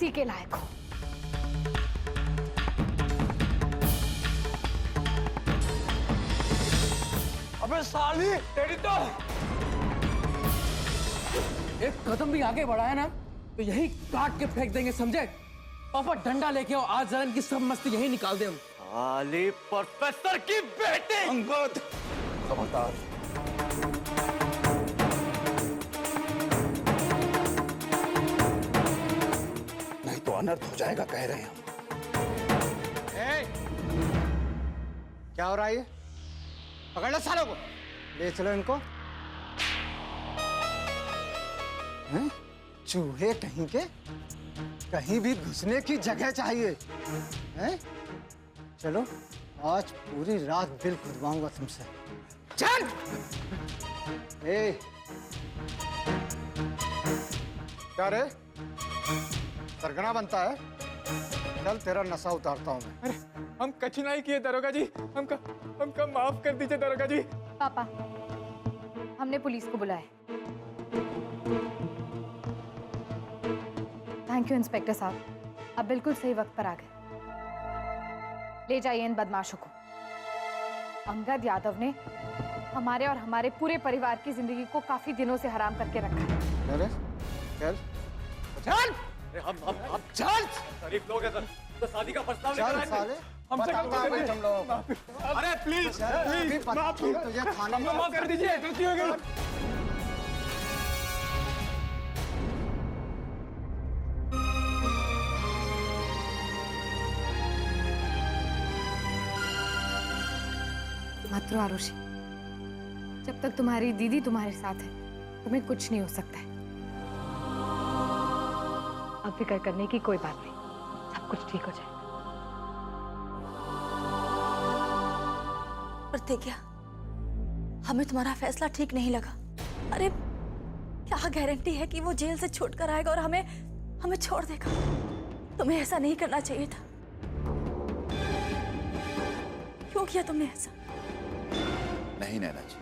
इसी के लायक हो। अबे साली, तेरी तो एक कदम भी आगे बढ़ाया ना तो यही काट के फेंक देंगे, समझे? पापा डंडा लेके आओ, आज जरा इनकी सब मस्ती यही निकाल दे हम। साली प्रोफेसर की बेटी। अंगद, खबरदार। नहीं तो अनर्थ हो जाएगा, कह रहे हैं हम। क्या हो रहा है ये? पकड़ लो सालों को, ले चलो इनको। हैं? चूहे कहीं के, कहीं भी घुसने की जगह चाहिए हैं? चलो आज पूरी रात बिल खुदवाऊंगा तुमसे। चल। क्या रे, सरगना बनता है? चल तेरा नशा उतारता हूँ मैं। अरे हम कछ नहीं किए दरोगा जी, हमका माफ कर दीजिए दरोगा जी। पापा, हमने पुलिस को बुलाया। थैंक यू इंस्पेक्टर साहब, आप बिल्कुल सही वक्त पर आ गए। ले जाइए इन बदमाशों को। अंगद यादव ने हमारे और हमारे पूरे परिवार की जिंदगी को काफी दिनों से हराम करके रखा है। अरे चल चल, हम चल। शरीफ लोग हैं सर, तो शादी का प्रस्ताव चल साले, हमसे बताता हूँ मैं तुम लोगों को। अरे प्लीज अभी बताता हूँ तुझे थाने में। माफ कर दीजिए, गलती हो गई। मत रो आरुषि, जब तक तुम्हारी दीदी तुम्हारे साथ है तुम्हें कुछ नहीं हो सकता है। अब फिक्र करने की कोई बात नहीं, सब कुछ ठीक हो जाएगा। प्रतिज्ञा, हमें तुम्हारा फैसला ठीक नहीं लगा। अरे क्या गारंटी है कि वो जेल से छूट कर आएगा और हमें छोड़ देगा? तुम्हें ऐसा नहीं करना चाहिए था। क्यों किया तुमने ऐसा? नहीं नैना जी,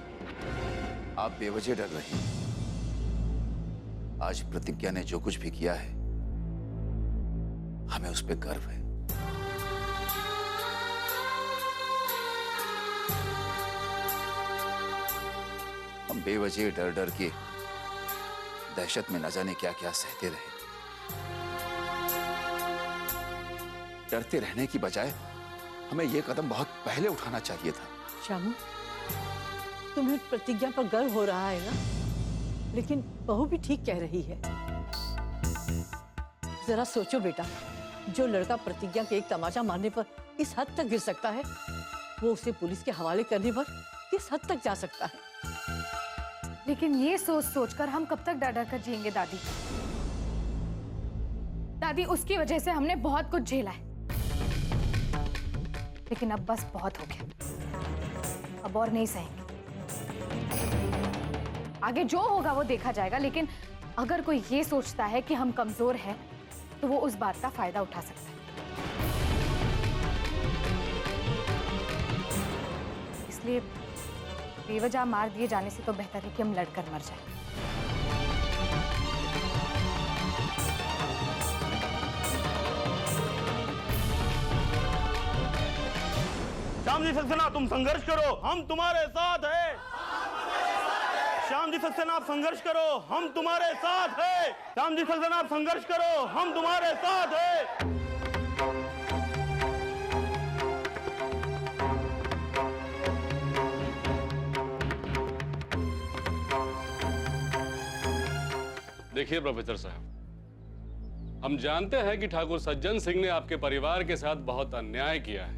आप बेवजह डर रही हैं। आज प्रतिज्ञा ने जो कुछ भी किया है, हमें उस पर गर्व है। हम बेवजह डर डर के दहशत में न जाने क्या क्या सहते रहे। डरते रहने की बजाय हमें यह कदम बहुत पहले उठाना चाहिए था। श्यामू, तुम्हें प्रतिज्ञा पर गर्व हो रहा है ना, लेकिन बहू भी ठीक कह रही है। जरा सोचो बेटा, जो लड़का प्रतिज्ञा के एक तमाचा मारने पर इस हद तक गिर सकता है, वो उसे पुलिस के हवाले करने पर किस हद तक जा सकता है। लेकिन ये सोच सोचकर हम कब तक डर डर कर जिएंगे दादी? दादी, उसकी वजह से हमने बहुत कुछ झेला है, लेकिन अब बस बहुत हो गया। अब और नहीं सहेंगे। आगे जो होगा वो देखा जाएगा, लेकिन अगर कोई ये सोचता है कि हम कमजोर हैं, तो वो उस बात का फायदा उठा सकता है। इसलिए बेवजह मार दिए जाने से तो बेहतर है कि हम लड़कर मर जाएं। श्याम जी सक्सेना, तुम संघर्ष करो, हम तुम्हारे साथ हैं। श्याम जी सक्सेना, आप संघर्ष करो, हम तुम्हारे साथ हैं। श्याम जी सक्सेना, आप संघर्ष करो, हम तुम्हारे साथ हैं। देखिए प्रोफेसर साहब, हम जानते हैं कि ठाकुर सज्जन सिंह ने आपके परिवार के साथ बहुत अन्याय किया है,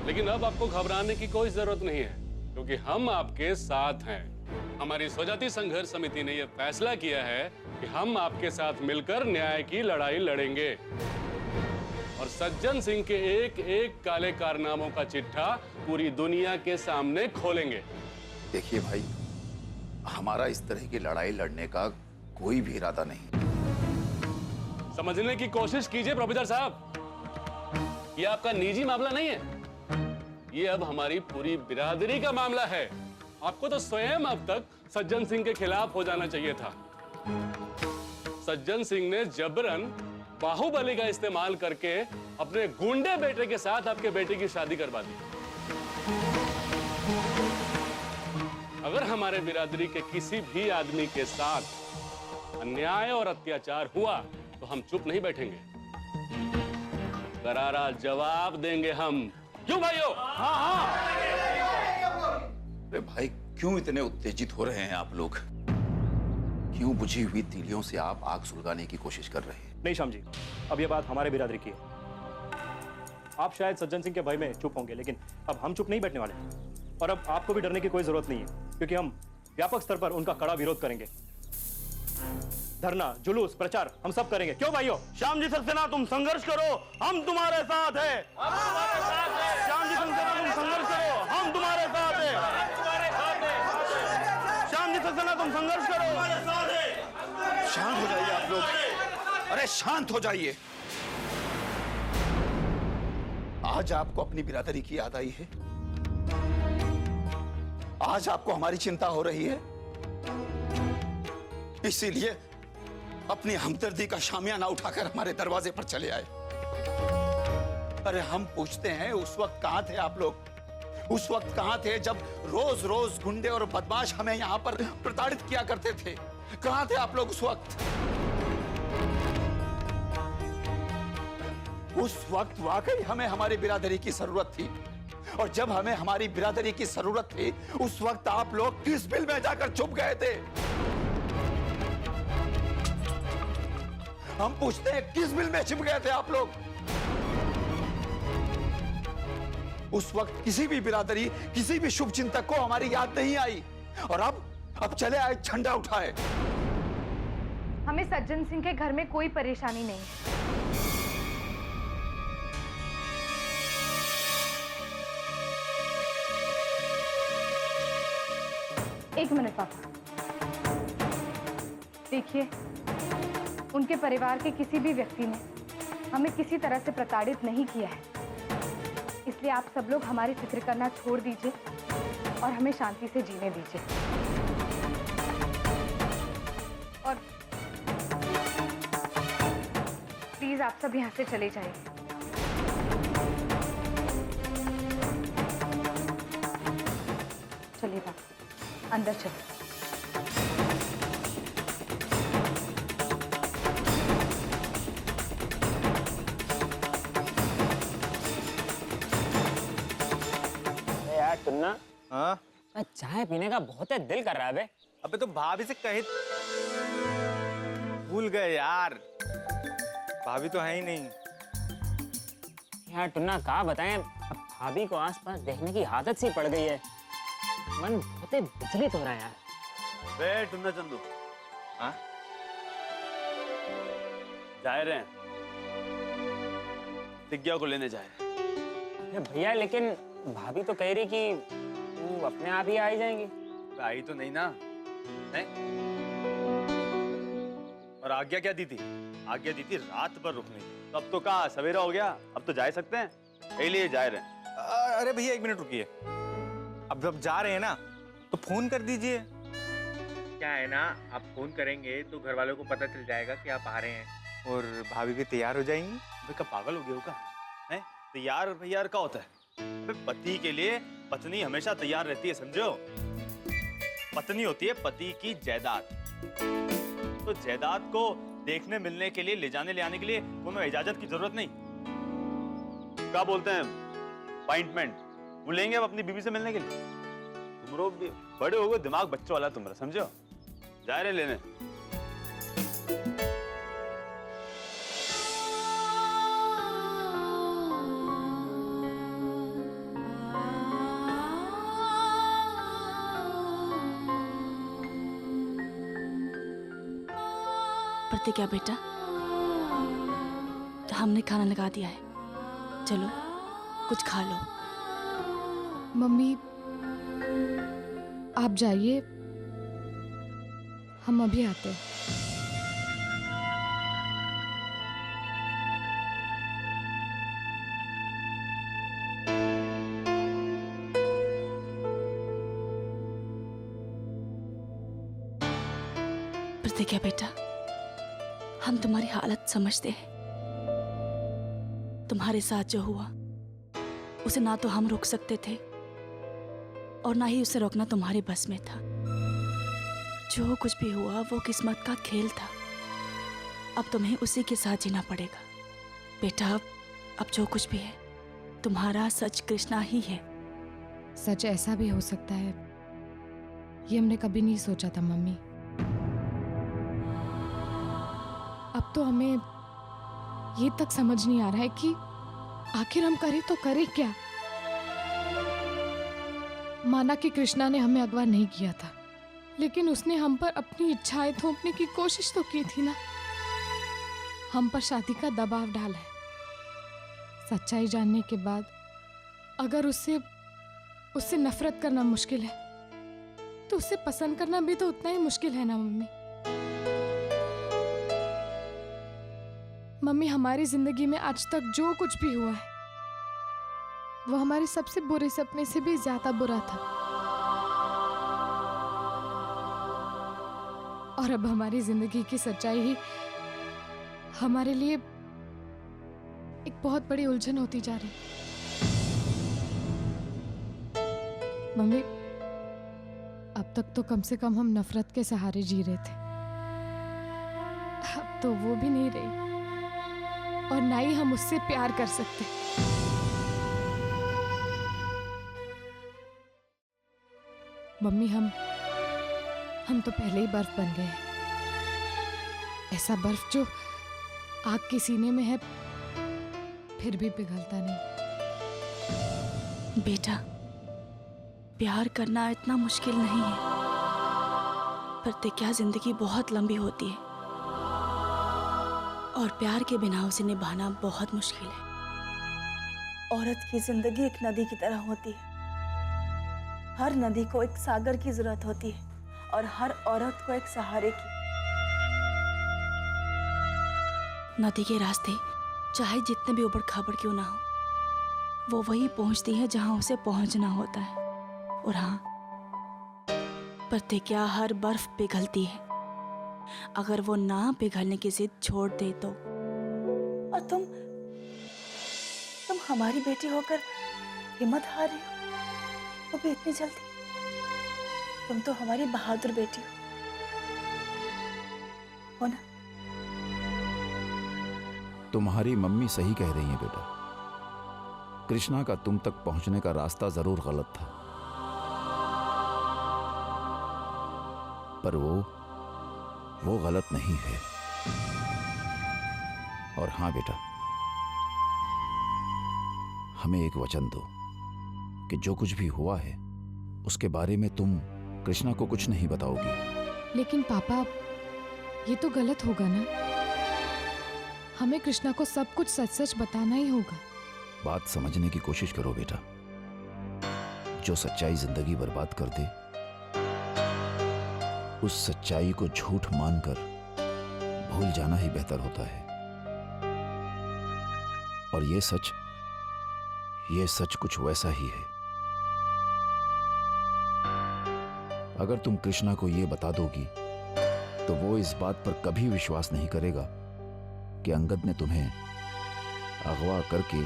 लेकिन अब आपको घबराने की कोई जरूरत नहीं है, क्योंकि हम आपके साथ हैं। हमारी स्वजाति संघर्ष समिति ने यह फैसला किया है कि हम आपके साथ मिलकर न्याय की लड़ाई लड़ेंगे और सज्जन सिंह के एक एक काले कारनामों का चिट्ठा पूरी दुनिया के सामने खोलेंगे। देखिए भाई, हमारा इस तरह की लड़ाई लड़ने का कोई भी इरादा नहीं। समझने की कोशिश कीजिए प्रोफेसर साहब, यह आपका निजी मामला नहीं है, ये अब हमारी पूरी बिरादरी का मामला है। आपको तो स्वयं अब तक सज्जन सिंह के खिलाफ हो जाना चाहिए था। सज्जन सिंह ने जबरन बाहुबली का इस्तेमाल करके अपने गुंडे बेटे के साथ आपके बेटे की शादी करवा दी। अगर हमारे बिरादरी के किसी भी आदमी के साथ अन्याय और अत्याचार हुआ तो हम चुप नहीं बैठेंगे, करारा जवाब देंगे हम। क्यों भाइयों? अरे भाई, क्यों इतने उत्तेजित हो रहे हैं आप लोग? क्यों बुझी हुई तीलियों से आप आग सुलगाने की कोशिश कर रहे हैं? नहीं श्याम जी, अब ये बात हमारे बिरादरी की है। आप शायद सज्जन सिंह के भय में चुप होंगे, लेकिन अब हम चुप नहीं बैठने वाले। और अब आपको भी डरने की कोई जरूरत नहीं है, क्योंकि हम व्यापक स्तर पर उनका कड़ा विरोध करेंगे। धरना, जुलूस, प्रचार हम सब करेंगे। क्यों भाइयों? श्याम जी सक्सेना, तुम संघर्ष करो, हम तुम्हारे साथ हैं। श्याम जी सक्सेना, तुम संघर्ष करो, हम तुम्हारे साथ हैं। श्याम जी सक्सेना, तुम संघर्ष करो, हमारे साथ हैं। शांत हो जाइए आप लोग, अरे शांत हो जाइए। आज आपको अपनी बिरादरी की याद आई है? आज आपको हमारी चिंता हो रही है, इसीलिए अपनी हमदर्दी का शामियाना उठाकर हमारे दरवाजे पर चले आए। अरे हम पूछते हैं, उस वक्त कहां थे आप लोग? उस वक्त कहां थे जब रोज रोज गुंडे और बदमाश हमें यहां पर प्रताड़ित किया करते थे? कहां थे आप लोग उस वक्त? उस वक्त वाकई हमें हमारी बिरादरी की जरूरत थी, और जब हमें हमारी बिरादरी की जरूरत थी उस वक्त आप लोग किस बिल में जाकर छुप गए थे? हम पूछते हैं, किस बिल में छिप गए थे आप लोग? उस वक्त किसी भी बिरादरी, किसी भी शुभ चिंतक को हमारी याद नहीं आई, और अब चले आए झंडा उठाए। हमें सज्जन सिंह के घर में कोई परेशानी नहीं है। एक मिनट पापा, देखिए, उनके परिवार के किसी भी व्यक्ति ने हमें किसी तरह से प्रताड़ित नहीं किया है, इसलिए आप सब लोग हमारी फिक्र करना छोड़ दीजिए और हमें शांति से जीने दीजिए। और प्लीज आप सब यहाँ से चले जाइए। चलिए पापा, अंदर चलिए। यार टुन्ना, हाँ चाय पीने का बहुत है दिल कर रहा है बे। अबे तो भाभी से कहे, भूल गए यार, भाभी तो है ही नहीं। यार टुन्ना, कहा बताएं, अब भाभी को आसपास देखने की आदत सी पड़ गई है, मन बहुत विचलित हो रहा है यार। बे टुन्ना चंदू, हाँ जा रहे हैं, दिग्या को लेने जाए। अरे भैया, लेकिन भाभी तो कह रही कि वो अपने आप ही आ ही जाएंगी। आई तो नहीं ना, नहीं? और आज्ञा क्या दी थी? आज्ञा दी थी रात पर रुकने की। तो अब तो कहा सवेरा हो गया, अब तो जा सकते हैं, इसलिए जा रहे हैं। अरे भैया एक मिनट रुकिए, अब जब जा रहे हैं ना तो फोन कर दीजिए। क्या है ना, आप फोन करेंगे तो घर वालों को पता चल जाएगा कि आप आ रहे हैं और भाभी भी तैयार हो जाएंगी। का पागल हो गया होगा, हैं? तैयार भैयार का होता है? पति के लिए पत्नी हमेशा तैयार रहती है, समझो। पत्नी होती है पति की जायदाद, तो जायदाद को देखने मिलने के लिए, ले जाने ले आने के लिए कोनो इजाजत की जरूरत नहीं। क्या बोलते हैं, अपॉइंटमेंट वो लेंगे अब अपनी बीवी से मिलने के लिए। तुम लोग भी बड़े हो गए, दिमाग बच्चों वाला तुम्हारा, समझो। जा रहे लेने। प्रतिज्ञा बेटा, तो हमने खाना लगा दिया है, चलो कुछ खा लो। मम्मी आप जाइए, हम अभी आते हैं। प्रतिज्ञा बेटा, हम तुम्हारी हालत समझते हैं, तुम्हारे साथ जो हुआ उसे ना तो हम रोक सकते थे और ना ही उसे रोकना तुम्हारे बस में था। जो कुछ भी हुआ वो किस्मत का खेल था। अब तुम्हें उसी के साथ जीना पड़ेगा। बेटा अब जो कुछ भी है तुम्हारा सच कृष्णा ही है। सच ऐसा भी हो सकता है, ये हमने कभी नहीं सोचा था मम्मी। अब तो हमें ये तक समझ नहीं आ रहा है कि आखिर हम करें तो करें क्या। माना कि कृष्णा ने हमें अगवा नहीं किया था, लेकिन उसने हम पर अपनी इच्छाएं थोपने की कोशिश तो की थी ना। हम पर शादी का दबाव डाला है। सच्चाई जानने के बाद अगर उससे नफरत करना मुश्किल है तो उससे पसंद करना भी तो उतना ही मुश्किल है ना मम्मी। मम्मी, हमारी जिंदगी में आज तक जो कुछ भी हुआ है वो हमारे सबसे बुरे सपने से भी ज्यादा बुरा था। और अब हमारी जिंदगी की सच्चाई ही हमारे लिए एक बहुत बड़ी उलझन होती जा रही। मम्मी, अब तक तो कम से कम हम नफरत के सहारे जी रहे थे, अब तो वो भी नहीं रही और ना ही हम उससे प्यार कर सकते। मम्मी, हम तो पहले ही बर्फ बन गए हैं। ऐसा बर्फ जो आग के सीने में है फिर भी पिघलता नहीं। बेटा प्यार करना इतना मुश्किल नहीं है, प्रतिज्ञा जिंदगी बहुत लंबी होती है और प्यार के बिना उसे निभाना बहुत मुश्किल है। औरत की जिंदगी एक नदी की तरह होती है। हर नदी को एक सागर की जरूरत होती है और हर औरत को एक सहारे की। नदी के रास्ते चाहे जितने भी उबड़ खाबड़ क्यों ना हो, वो वही पहुंचती है जहां उसे पहुंचना होता है। और हाँ, प्रतिज्ञा हर बर्फ पिघलती है, अगर वो ना पिघलने की जिद छोड़ दे तो। और तुम हमारी बेटी होकर हिम्मत हार रही हो, वो भी इतनी जल्दी। तुम तो हमारी बहादुर बेटी हो ना। तुम्हारी मम्मी सही कह रही है बेटा। कृष्णा का तुम तक पहुंचने का रास्ता जरूर गलत था, पर वो गलत नहीं है। और हाँ बेटा, हमें एक वचन दो कि जो कुछ भी हुआ है उसके बारे में तुम कृष्णा को कुछ नहीं बताओगी। लेकिन पापा, ये तो गलत होगा ना। हमें कृष्णा को सब कुछ सच सच बताना ही होगा। बात समझने की कोशिश करो बेटा। जो सच्चाई जिंदगी बर्बाद कर दे, उस सच्चाई को झूठ मानकर भूल जाना ही बेहतर होता है। और ये सच कुछ वैसा ही है। अगर तुम कृष्णा को ये बता दोगी तो वो इस बात पर कभी विश्वास नहीं करेगा कि अंगद ने तुम्हें अगवा करके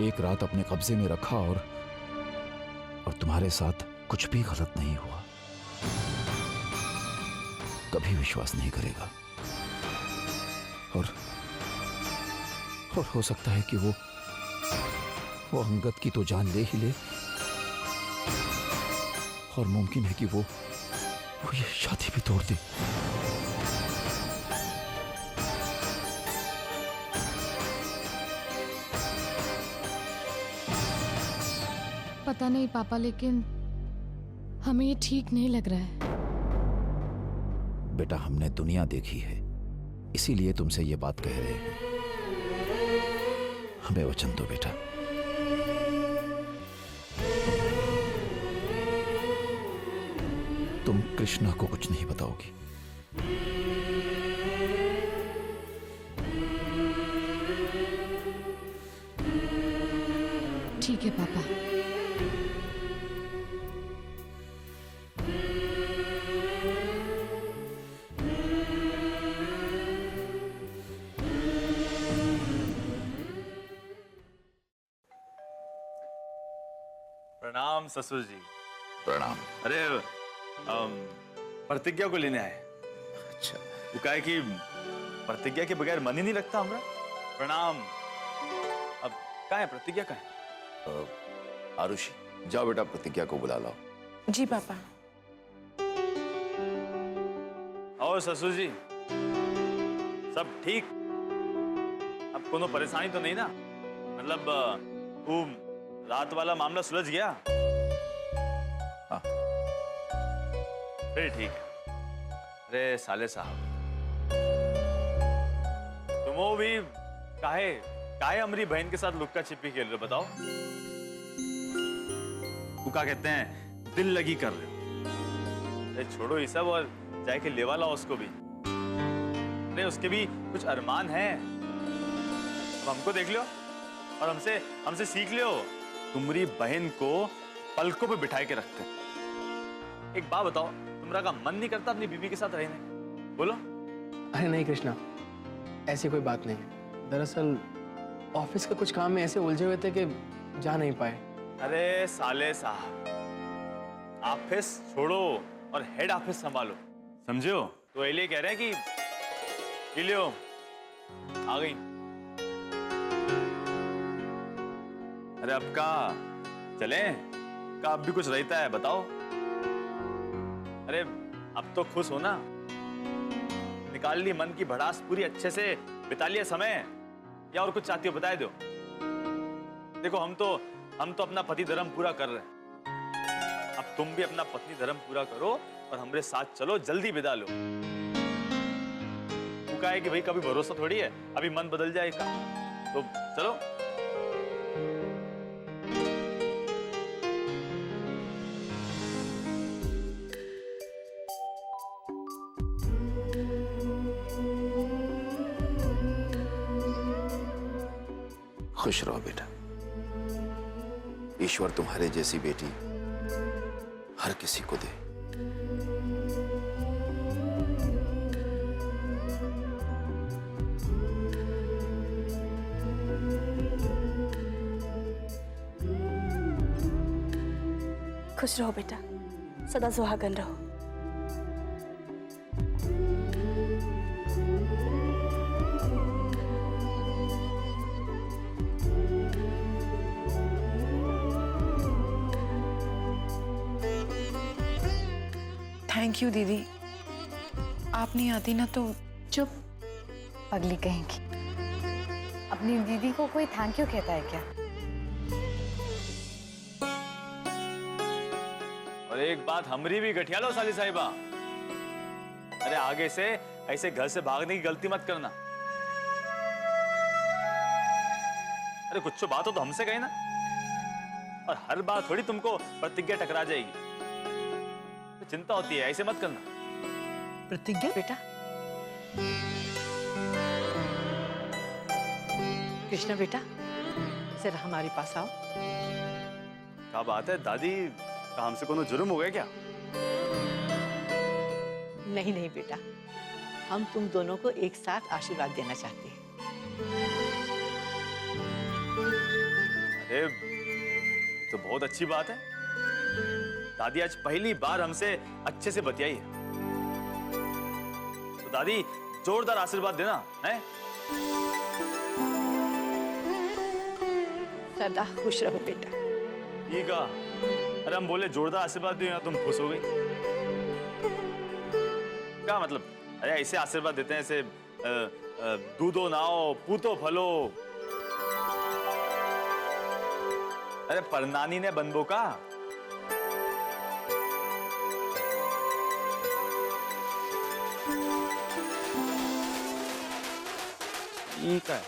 एक रात अपने कब्जे में रखा और तुम्हारे साथ कुछ भी गलत नहीं हुआ। कभी विश्वास नहीं करेगा। और हो सकता है कि वो अंगद की तो जान ले ही ले, और मुमकिन है कि वो ये शादी भी तोड़ दे। पता नहीं पापा, लेकिन हमें ये ठीक नहीं लग रहा है। बेटा, हमने दुनिया देखी है, इसीलिए तुमसे ये बात कह रहे हैं। हमें वचन दो बेटा। तुम कृष्णा को कुछ नहीं बताओगी। ठीक है पापा। प्रणाम ससुर जी। प्रणाम। अरे प्रतिज्ञा को लेने आए। अच्छा। वो कहा है कि प्रतिज्ञा के बगैर मन ही नहीं लगता हमरा। प्रणाम। अब कहाँ है प्रतिज्ञा, कहाँ है? आरुषि, जाओ बेटा प्रतिज्ञा को बुला लाओ। जी पापा। और ससुर जी सब ठीक? अब कोनो परेशानी तो नहीं ना? मतलब वो रात वाला मामला सुलझ गया? हाँ। फिर ठीक है। अरे साले साहब, तुम भी काहे हमारी बहन के साथ लुक्का छिपी खेल रहे हो, बताओ? तू क्या कहते हैं, दिल लगी कर रहे हो? अरे छोड़ो ये सब और जाके लेवा लाओ उसको भी। अरे उसके भी कुछ अरमान हैं। अब हमको देख लो और हमसे सीख लो। तुम्हारी बहन को पलकों पे बिठाए के रखते हैं। एक बात बताओ, तुम्हारा का मन नहीं करता अपनी बीवी के साथ रहने? बोलो। अरे नहीं कृष्णा, ऐसी कोई बात नहीं है। दरअसल ऑफिस के कुछ काम में ऐसे उलझे हुए थे कि जा नहीं पाए। अरे साले साहब, ऑफिस छोड़ो और हेड ऑफिस संभालो, समझो? तो ये कह रहे हैं कि लियो आ गई। अरे अब का चले का अब भी कुछ रहता है, बताओ? अरे अब तो खुश हो ना, निकाल ली मन की भड़ास पूरी, अच्छे से बिता लिया समय, या और कुछ चाहती हो बता दो। देखो हम तो अपना पति धर्म पूरा कर रहे हैं। अब तुम भी अपना पत्नी धर्म पूरा करो और हमारे साथ चलो, जल्दी विदा लो। वो कहा है कि भाई कभी भरोसा थोड़ी है, अभी मन बदल जाएगा, तो चलो। खुश रहो बेटा। ईश्वर तुम्हारे जैसी बेटी हर किसी को दे। खुश रहो बेटा, सदा सुहागन रहो। थैंक यू दीदी, आप नहीं आती ना तो। चुप पगली कहेंगी। अपनी दीदी को कोई थैंक यू कहता है क्या? और एक बात हमरी भी गठिया लो साली साहिबा। अरे आगे से ऐसे घर से भागने की गलती मत करना। अरे कुछ बात हो तो हमसे कही ना, और हर बार थोड़ी तुमको प्रतिज्ञा टकरा जाएगी। तो चिंता होती है, ऐसे मत करना। प्रतिज्ञा बेटा, कृष्णा बेटा जरा हमारे पास आओ। क्या बात है दादी, हमसे कोनो जुर्म हो गया क्या? नहीं नहीं बेटा, हम तुम दोनों को एक साथ आशीर्वाद देना चाहते हैं। अरे तो बहुत अच्छी बात है। दादी आज पहली बार हमसे अच्छे से बतियाई है, तो दादी जोरदार आशीर्वाद देना है। सदा खुश रहो बेटा। ठीक है। अरे हम बोले जोरदार आशीर्वाद दियो, तुम खुश हो गई? क्या मतलब? अरे ऐसे आशीर्वाद देते हैं, ऐसे दूधो नाओ पूतो फलो। अरे परनानी ने बनबो का। ठीक है।